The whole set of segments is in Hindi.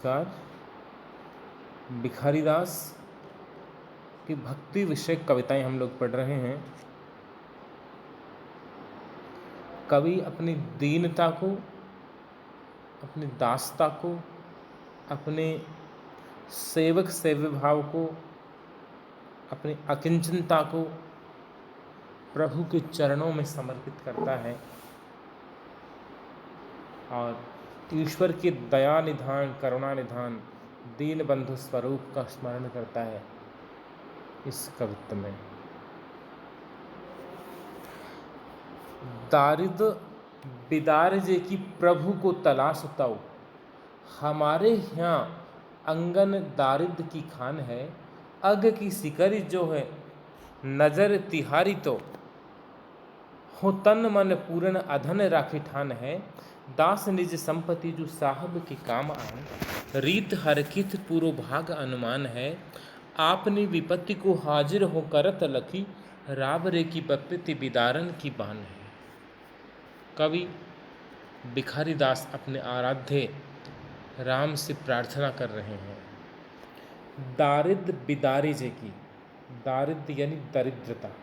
नमस्कार। भिखारीदास की भक्ति विषयक कविताएं हम लोग पढ़ रहे हैं। कवि अपनी दीनता को, अपनी दासता को, अपने सेवक सेव्य भाव को, अपनी अकिंचनता को प्रभु के चरणों में समर्पित करता है और ईश्वर के दया निधान, करुणा निधान, दीन बंधु स्वरूप का स्मरण करता है। इस कवित्व में दारिद बिदार जे की प्रभु को तलाश ताओ, हमारे यहाँ अंगन दारिद की खान है। अग की सिकरी जो है नजर तिहारी तो, हो तन मन पूर्ण अधन राखी ठान है। दास निज संपत्ति जो साहब के काम आन, रीत हरकित पूरो भाग अनुमान है। आपने विपत्ति को हाजिर हो करत लखी, राबरे की विपत्ति बिदारन की बान है। कवि भिखारीदास अपने आराध्य राम से प्रार्थना कर रहे हैं। दारिद बिदारी जे की, दारिद यानी दरिद्रता,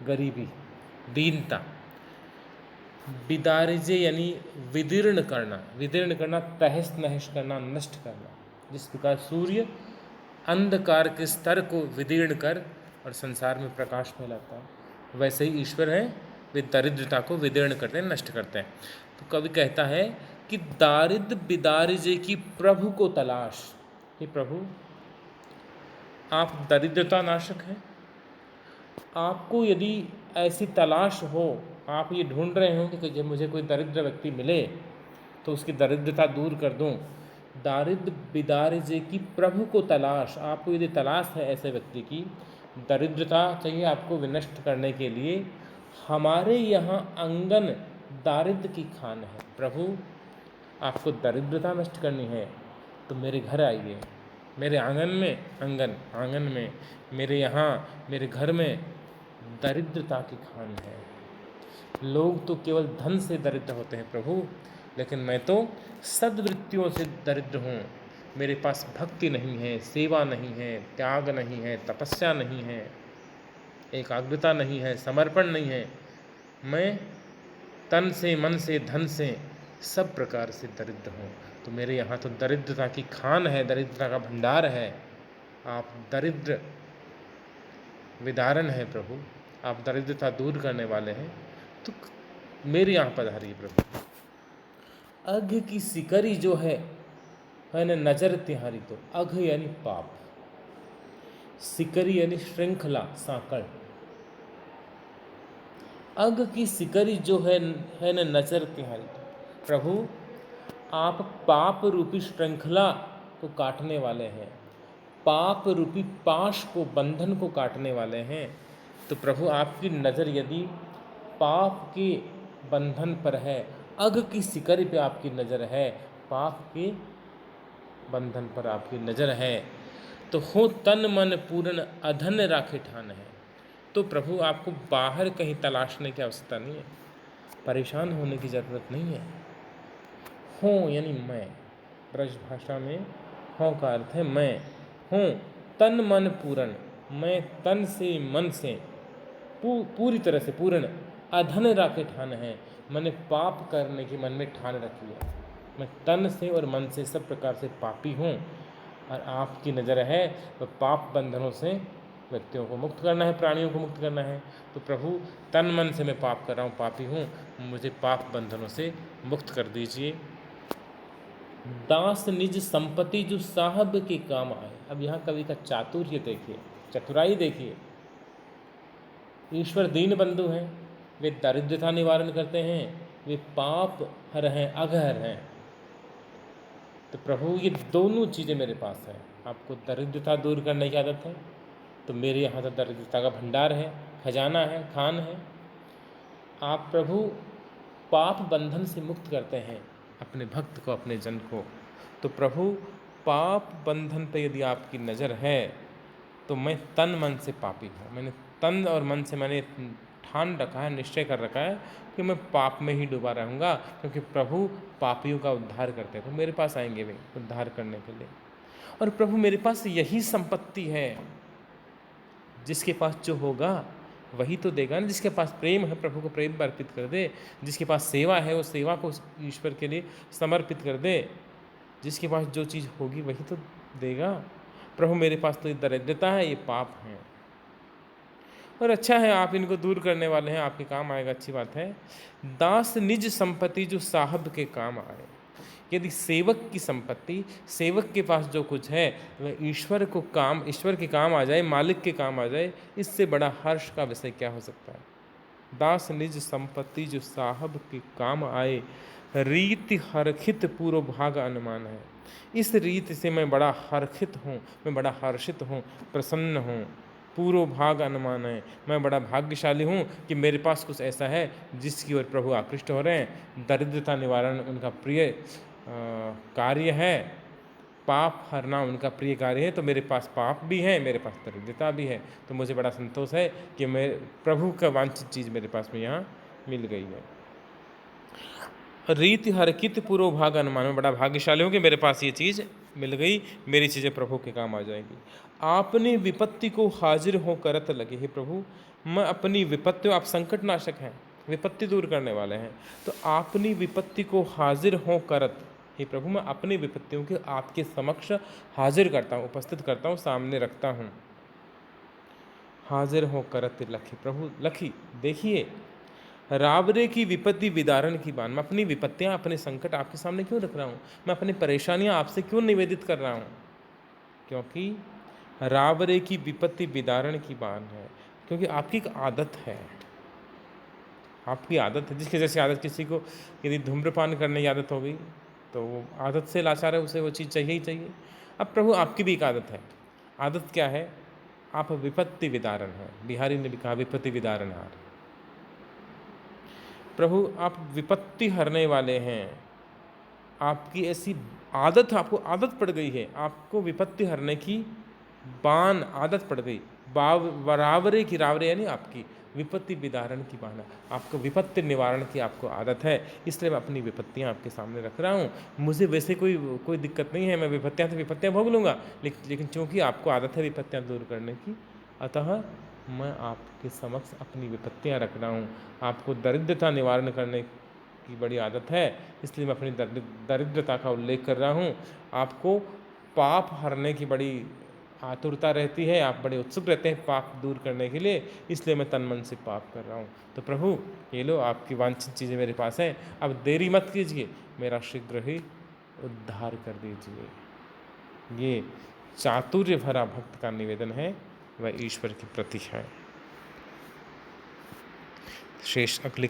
गरीबी, दीनता। बिदारिजे यानी विदीर्ण करना, तहस नहस करना, नष्ट करना। जिस प्रकार सूर्य अंधकार के स्तर को विदीर्ण कर और संसार में प्रकाश फैलाता है, वैसे ही ईश्वर हैं, वे दरिद्रता को विदीर्ण करते हैं, नष्ट करते हैं। तो कवि कहता है कि दारिद बिदारिजे की प्रभु को तलाश। हे प्रभु, आप दरिद्रता नाशक हैं। आपको यदि ऐसी तलाश हो, आप ये ढूंढ रहे हो कि जब मुझे कोई दरिद्र व्यक्ति मिले तो उसकी दरिद्रता दूर कर दूं, दारिद बिदारिजे की प्रभु को तलाश। आपको यदि तलाश है ऐसे व्यक्ति की, दरिद्रता चाहिए आपको विनष्ट करने के लिए, हमारे यहाँ आंगन दारिद की खान है। प्रभु, आपको दरिद्रता नष्ट करनी है तो मेरे घर आइए, मेरे आंगन में, मेरे यहाँ, मेरे घर में दरिद्रता की खान है। लोग तो केवल धन से दरिद्र होते हैं प्रभु, लेकिन मैं तो सद्वृत्तियों से दरिद्र हूँ। मेरे पास भक्ति नहीं है, सेवा नहीं है, त्याग नहीं है, तपस्या नहीं है, एकाग्रता नहीं है, समर्पण नहीं है। मैं तन से, मन से, धन से सब प्रकार से दरिद्र हूँ। तो मेरे यहाँ तो दरिद्रता की खान है, दरिद्रता का भंडार है। आप दरिद्र विदारण है प्रभु, आप दरिद्रता दूर करने वाले हैं, तो मेरे यहाँ पधारिए प्रभु। अघ की सिकरी जो है न नजर तिहारी तो, अघ यानी पाप, सिकरी यानी श्रृंखला, सांकड़। अघ की सिकरी जो है न नजर तिहारी तो, प्रभु आप पाप रूपी श्रृंखला को काटने वाले हैं, पाप रूपी पाश को, बंधन को काटने वाले हैं। तो प्रभु आपकी नज़र यदि पाप के बंधन पर है, अघ की सिकरी पे आपकी नज़र है, पाप के बंधन पर आपकी नज़र है, तो हो तन मन पूर्ण अधन राखे ठान है। तो प्रभु आपको बाहर कहीं तलाशने की आवश्यकता नहीं है, परेशान होने की ज़रूरत नहीं है। हो यानी मैं, ब्रज भाषा में हो का अर्थ है मैं हूँ। तन मन पूर्ण, मैं तन से, मन से, पूरी तरह से पूर्ण, अधन राखे ठान है, मैंने पाप करने की मन में ठान रखी है। मैं तन से और मन से सब प्रकार से पापी हूँ, और आपकी नज़र है तो पाप बंधनों से व्यक्तियों को मुक्त करना है, प्राणियों को मुक्त करना है। तो प्रभु, तन मन से मैं पाप कर रहा हूँ, पापी हूँ, मुझे पाप बंधनों से मुक्त कर दीजिए। दास निज संपत्ति जो साहब के काम आए। अब यहाँ कवि का चातुर्य देखिए, चतुराई देखिए। ईश्वर दीन बंधु हैं, वे दरिद्रता निवारण करते हैं, वे पाप हर हैं, अघहर हैं। तो प्रभु, ये दोनों चीज़ें मेरे पास हैं। आपको दरिद्रता दूर करने की आदत है, तो मेरे यहाँ तो दरिद्रता का भंडार है, खजाना है, खान है। आप प्रभु पाप बंधन से मुक्त करते हैं अपने भक्त को, अपने जन को। तो प्रभु, पाप बंधन पर यदि आपकी नज़र है तो मैं तन मन से पापी हूँ, मैंने तन और मन से मैंने ठान रखा है, निश्चय कर रखा है कि मैं पाप में ही डूबा रहूँगा, क्योंकि प्रभु पापियों का उद्धार करते हैं, तो मेरे पास आएंगे वे उद्धार करने के लिए। और प्रभु मेरे पास यही संपत्ति है, जिसके पास जो होगा वही तो देगा ना। जिसके पास प्रेम है प्रभु को प्रेम अर्पित कर दे, जिसके पास सेवा है वो सेवा को ईश्वर के लिए समर्पित कर दे, जिसके पास जो चीज़ होगी वही तो देगा। प्रभु मेरे पास तो ये दरिद्रता है, ये पाप है, और अच्छा है आप इनको दूर करने वाले हैं, आपके काम आएगा, अच्छी बात है। दास निज संपत्ति जो साहब के काम आए। यदि सेवक की संपत्ति, सेवक के पास जो कुछ है वह ईश्वर के काम आ जाए, मालिक के काम आ जाए, इससे बड़ा हर्ष का विषय क्या हो सकता है। दास निज संपत्ति जो साहब के काम आए, रीति हरखित पूर्व भाग अनुमान है। इस रीति से मैं बड़ा हर्षित हूँ, मैं बड़ा हर्षित हूँ, प्रसन्न हूँ। पूर्व भाग अनुमान है, मैं बड़ा भाग्यशाली हूँ कि मेरे पास कुछ ऐसा है जिसकी ओर प्रभु आकृष्ट हो रहे हैं। दरिद्रता निवारण उनका प्रिय कार्य है, पाप हरना उनका प्रिय कार्य है, तो मेरे पास पाप भी है, मेरे पास दरिद्रता भी है, तो मुझे बड़ा संतोष है कि मैं प्रभु का वांछित चीज़ मेरे पास में यहाँ मिल गई है। रीति हरकित पूर्व भाग अनुमान, में बड़ा भाग्यशाली हूँ कि मेरे पास ये चीज़ मिल गई, मेरी चीज़ें प्रभु के काम आ जाएंगी। आपने विपत्ति को हाजिर हो करत लगे। हे प्रभु, मैं अपनी विपत्ति, आप संकट नाशक हैं, विपत्ति दूर करने वाले हैं, तो अपनी विपत्ति को हाजिर हो करत, हे प्रभु मैं अपनी विपत्तियों के आपके समक्ष हाजिर करता हूँ, उपस्थित करता हूँ, सामने रखता हूँ। हाजिर हो करत लखी, प्रभु लखी देखिए, रावरे की विपत्ति विदारण की बात, मैं अपनी विपत्तियाँ, अपने संकट आपके सामने क्यों रख रहा हूँ, मैं अपनी परेशानियाँ आपसे क्यों निवेदित कर रहा हूँ, क्योंकि रावरे की विपत्ति विदारण की बात है, क्योंकि आपकी एक आदत है, आपकी आदत है। जिसकी जैसे आदत, किसी को यदि धूम्रपान करने की आदत हो गई तो वो आदत से लाचार है, उसे वो चीज़ चाहिए ही चाहिए। अब प्रभु आपकी भी एक आदत है, आदत क्या है, आप विपत्ति विदारण है। बिहारी ने भी कहा विपत्ति विदारण हार। प्रभु आप विपत्ति हरने वाले हैं, आपकी ऐसी आदत, आपको आदत पड़ गई है, आपको विपत्ति हरने की बान आदत पड़ गई। रावरे की, रावरे यानी आपकी विपत्ति विदारण की बान, आपको विपत्ति निवारण की आपको आदत है, इसलिए मैं अपनी विपत्तियां आपके सामने रख रहा हूँ। मुझे वैसे कोई दिक्कत नहीं है, मैं विपत्तियां भोग लूँगा, लेकिन चूंकि आपको आदत है विपत्तियां दूर करने की, अतः मैं आपके समक्ष अपनी विपत्तियां रख रहा हूँ। आपको दरिद्रता निवारण करने की बड़ी आदत है, इसलिए मैं अपनी दरिद्रता का उल्लेख कर रहा हूँ। आपको पाप हरने की बड़ी आतुरता रहती है, आप बड़े उत्सुक रहते हैं पाप दूर करने के लिए, इसलिए मैं तन मन से पाप कर रहा हूँ। तो प्रभु ये लो, आपकी वांछित चीज़ें मेरे पास हैं, अब देरी मत कीजिए, मेरा शीघ्र ही उद्धार कर दीजिए। ये चातुर्य भरा भक्त का निवेदन है, वह ईश्वर के प्रति है। शेष अगले